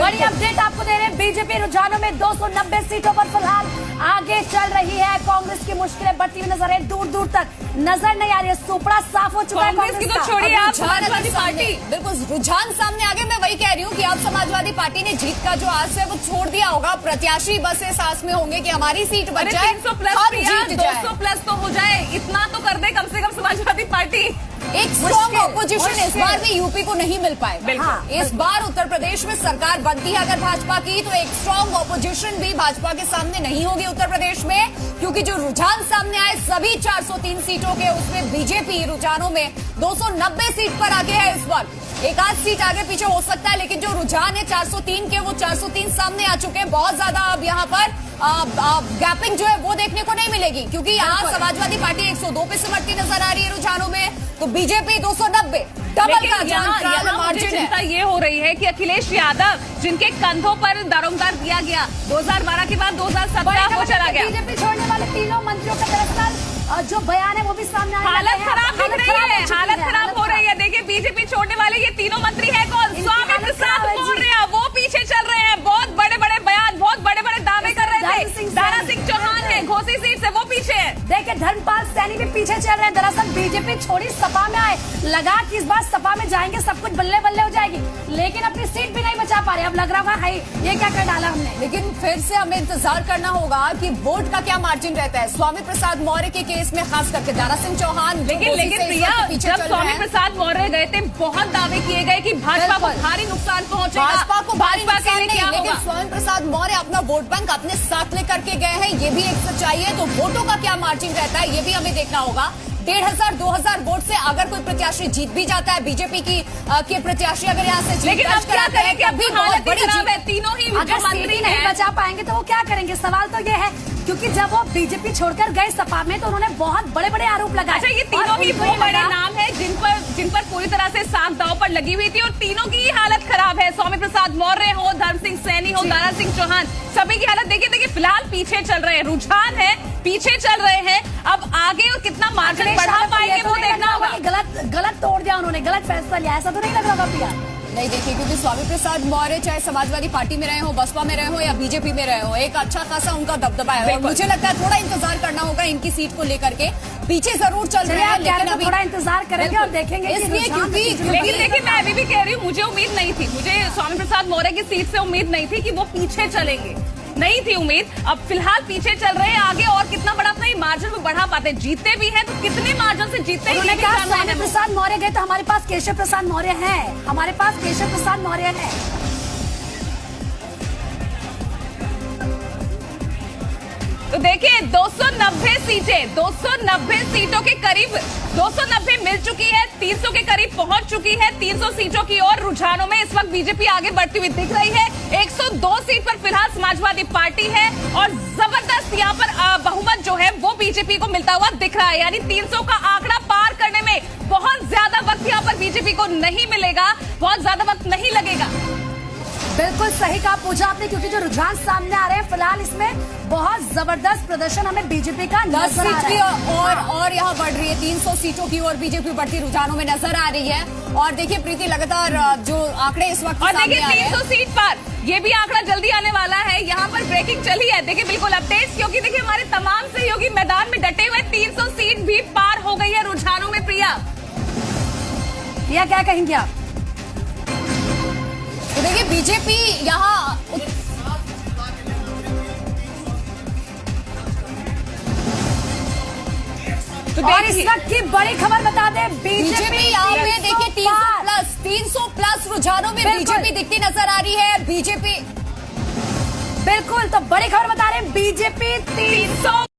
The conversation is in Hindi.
बड़ी अपडेट आपको दे रहे हैं। बीजेपी रुझानों में 290 सीटों पर फिलहाल आगे चल रही है। कांग्रेस की मुश्किलें बढ़ती हुई नजर है, दूर दूर तक नजर नहीं आ रही है। सुपड़ा साफ हो चुका है कांग्रेस की। तो छोड़िए आप समाजवादी पार्टी, बिल्कुल रुझान सामने आ गए। मैं वही कह रही हूँ कि अब समाजवादी पार्टी ने जीत का जो आस है वो छोड़ दिया होगा। प्रत्याशी बस इस आस में होंगे कि हमारी सीट बच जाए, 300 प्लस, 200 प्लस तो हो जाए, इतना तो कर दे कम से कम समाजवादी पार्टी। एक स्ट्रॉन्ग ऑपोजिशन इस बार भी यूपी को नहीं मिल पाएगा। हाँ, इस बार उत्तर प्रदेश में सरकार बनती है अगर भाजपा की, तो एक स्ट्रॉन्ग ऑपोजिशन भी भाजपा के सामने नहीं होगी उत्तर प्रदेश में, क्योंकि जो रुझान सामने आए सभी 403 सीटों के, उसमें बीजेपी रुझानों में 290 सीट पर आगे है इस वक्त। एक आध सीट आगे पीछे हो सकता है, लेकिन जो रुझान है 403 के, वो 403 सामने आ चुके हैं। बहुत ज्यादा अब यहाँ पर गैपिंग जो है वो देखने को नहीं मिलेगी, क्योंकि यहाँ समाजवादी पार्टी 102 पे सिमटती नजर आ रही है रुझानों में, तो बीजेपी 290, डबल का मार्जिन है। चिंता ये हो रही है कि अखिलेश यादव, जिनके कंधों पर दारोमदार दिया गया 2012 के बाद 2017 हो चला गया, बीजेपी छोड़ने वाले तीनों मंत्रियों का दरअसल जो बयान है वो भी सामने आया। हालत खराब दिख रही है, हालत खराब हो रही है। देखिए बीजेपी छोड़ने वाले ये तीनों मंत्री है कौन? स्वामी प्रसाद मौर्य, वो पीछे चल रहे हैं। बहुत बड़े बड़े बयान, बहुत बड़े बड़े दावे कर रहे थे। दारा सिंह चौहान है घोसी सीट से, वो पीछे है। देखिए धर्मपाल सैनी भी पीछे चल रहे हैं। दरअसल बीजेपी छोड़ी सपा में आए, लगा कि इस बार सपा में जाएंगे सब कुछ बल्ले बल्ले हो जाएगी, लेकिन अपनी सीट भी नहीं बचा पा रहे। अब लग रहा है ये क्या कर डाला हमने। लेकिन फिर से हमें इंतजार करना होगा कि वोट का क्या मार्जिन रहता है। स्वामी प्रसाद मौर्य के केस में खास करके दारा सिंह चौहान, लेकिन प्रिया, जब स्वामी प्रसाद मौर्य गए थे बहुत दावे किए गए कि भाजपा को भारी नुकसान पहुंचेगा, भाजपा को भारी नुकसान नहीं, क्या लेकिन होगा? स्वामी प्रसाद मौर्य अपना वोट बैंक अपने साथ लेकर के गए हैं, ये भी एक सच्चाई है। तो वोटों का क्या मार्जिन रहता है ये भी हमें देखना होगा। 1500-2000 वोट से अगर कोई प्रत्याशी जीत भी जाता है, बीजेपी की के प्रत्याशी अगर यहाँ से लेकिन अब क्या करें कि अभी बहुत बड़ी खराब है। तीनों ही अगर मंत्री नहीं बचा पाएंगे तो वो क्या करेंगे? सवाल तो ये है, क्योंकि जब वो बीजेपी छोड़कर गए सपा में तो उन्होंने बहुत बड़े बड़े आरोप लगाए। अच्छा, ये तीनों ही वो बड़े नाम है जिन पर पूरी तरह से साख दांव पर लगी हुई थी, और तीनों की हालत खराब है। स्वामी प्रसाद मौर्य हो, धर्म सिंह सैनी हो, दारा सिंह चौहान, सभी की हालत देखिए फिलहाल पीछे चल रहे हैं। रुझान है, पीछे चल रहे हैं। अब आगे और कितना मार्जिन बढ़ा पाएंगे वो देखना होगा। गलत तोड़ दिया उन्होंने, गलत फैसला लिया, ऐसा तो नहीं लग रहा प्रिया? नहीं, देखिए क्योंकि स्वामी प्रसाद मौर्य चाहे समाजवादी पार्टी में रहे हो, बसपा में रहे हो या बीजेपी में रहे हो, एक अच्छा खासा उनका दबदबा है। और मुझे लगता है थोड़ा इंतजार करना होगा इनकी सीट को लेकर के। पीछे जरूर चल रहे हैं, लेकिन अभी थोड़ा इंतजार करेंगे और देखेंगे। इसलिए क्योंकि लेकिन देखिए मैं अभी भी कह रही हूँ, मुझे उम्मीद नहीं थी, मुझे स्वामी प्रसाद मौर्य की सीट से उम्मीद नहीं थी कि वो पीछे चलेंगे, नहीं थी उम्मीद। अब फिलहाल पीछे चल रहे हैं, आगे और कितना बड़ा अपना मार्जिन में बढ़ा पाते। जीतते भी हैं तो कितने मार्जिन से जीतते हैं? स्वामी प्रसाद मौर्य गए तो हमारे पास केशव प्रसाद मौर्य है, हमारे पास केशव प्रसाद मौर्य है। तो देखिए 290 सीटें, 290 सीटों के करीब 290 मिल चुकी है, 300 के करीब पहुंच चुकी है। 300 सीटों की और रुझानों में इस वक्त बीजेपी आगे बढ़ती हुई दिख रही है। 102 सीट पर फिलहाल समाजवादी पार्टी है, और जबरदस्त यहाँ पर बहुमत जो है वो बीजेपी को मिलता हुआ दिख रहा है। यानी 300 का आंकड़ा पार करने में बहुत ज्यादा वक्त यहाँ पर बीजेपी को नहीं मिलेगा, बहुत ज्यादा वक्त नहीं लगेगा। बिल्कुल सही कहा पूछा आपने, क्योंकि जो रुझान सामने आ रहे हैं फिलहाल इसमें बहुत जबरदस्त प्रदर्शन हमें बीजेपी का 10 सीट की और यहाँ बढ़ रही है। 300 सीटों की और बीजेपी बढ़ती रुझानों में नजर आ रही है। और देखिए प्रीति, लगातार जो आंकड़े इस वक्त और देखिए 300 सीट पर ये भी आंकड़ा जल्दी आने वाला है। यहाँ पर ब्रेकिंग चली है, देखिए बिल्कुल अपडेट्स, क्योंकि देखिए हमारे तमाम सहयोगी मैदान में डटे हुए। 300 सीट भी पार हो गई है रुझानों में। प्रिया क्या कहेंगे आप? तो देखिए बीजेपी यहाँ तो और इस वक्त की बड़ी खबर बता दें, बीजेपी यहाँ पे देखिए 300 प्लस रुझानों में बीजेपी दिखती नजर आ रही है। बीजेपी बिल्कुल, तो बड़ी खबर बता रहे हैं, बीजेपी 300